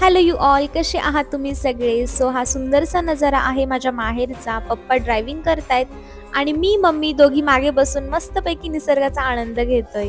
Hello you all, कसे आहात तुम्ही सगळे? सो हा सुंदरसा नजारा आहे माझ्या माहेरचा. पप्पा ड्रायव्हिंग करतायत आणि मी मम्मी दोघी मागे बसून मस्तपैकी निसर्गाचा आनंद घेतोय.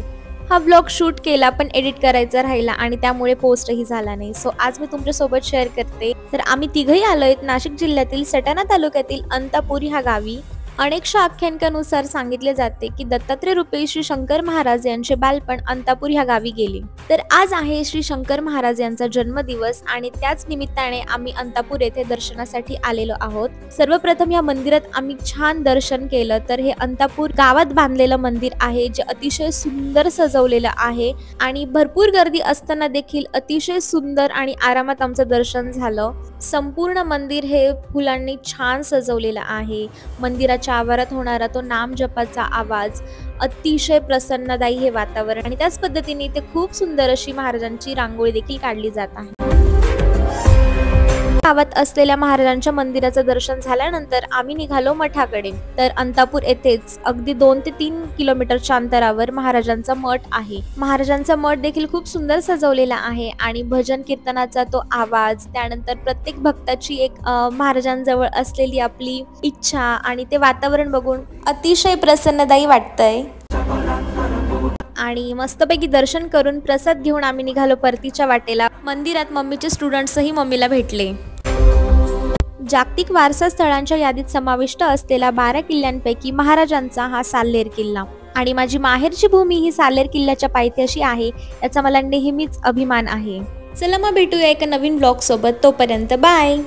हा व्लॉग शूट केला पण एडिट करायचा राहिला आणि त्यामुळे पोस्टही झाला नाही. सो आज मी तुमच्यासोबत शेअर करते. तर आम्ही तिघही आलोय नाशिक जिल्ह्यातील सटाणा तालुक्यातील अंतापूर ह्या गावी. अनेकशा आख्यानकानुसार सांगितले जाते की दत्तात्रय रूपी श्री शंकर महाराज यांचे बालपण अंतापूर ह्या गावी गेले. तर आज आहे श्री शंकर महाराज यांचा जन्मदिवस आणि त्याच निमित्ताने आम्ही अंतापूर येथे दर्शनासाठी आलेलो आहोत. सर्वप्रथम या मंदिरात आम्ही छान दर्शन केलं. तर हे अंतापूर गावात बांधलेलं मंदिर आहे जे अतिशय सुंदर सजवलेलं आहे आणि भरपूर गर्दी असताना देखील अतिशय सुंदर आणि आरामात आमचं दर्शन झालं. संपूर्ण मंदिर हे फुलांनी छान सजवलेलं आहे. मंदिराच्या आवारात होणारा तो नामजपाचा आवाज, अतिशय प्रसन्नदायी हे वातावरण आणि त्याच पद्धतीने इथे खूप सुंदर अशी महाराजांची रांगोळी देखील काढली जात आहे. गावात असलेल्या महाराजांच्या मंदिराचं दर्शन झाल्यानंतर आम्ही निघालो मठाकडे. तर अंतापूर येथेच अगदी 2 ते 3 किलोमीटरच्या अंतरावर महाराजांचा मठ आहे. महाराजांचा मठ देखील खूप सुंदर सजवलेला आहे आणि भजन कीर्तनाचा तो आवाज, त्यानंतर प्रत्येक भक्ताची एक महाराजांजवळ असलेली आपली इच्छा आणि ते वातावरण बघून अतिशय प्रसन्नदायी वाटतंय. आणि मस्तपैकी दर्शन करून प्रसाद घेऊन आम्ही निघालो परतीच्या वाटेला. मंदिरात मम्मीचे स्टुडंट्सही मम्मीला भेटले. जागतिक वारसा स्थळांच्या यादीत समाविष्ट असलेल्या 12 किल्ल्यांपैकी महाराजांचा हा साल्हेर किल्ला आणि माझी माहेरची भूमी ही साल्हेर किल्ल्याच्या पायथ्याशी आहे, याचा मला नेहमीच अभिमान आहे. चला मग भेटूया एका नवीन ब्लॉग सोबत. तोपर्यंत बाय.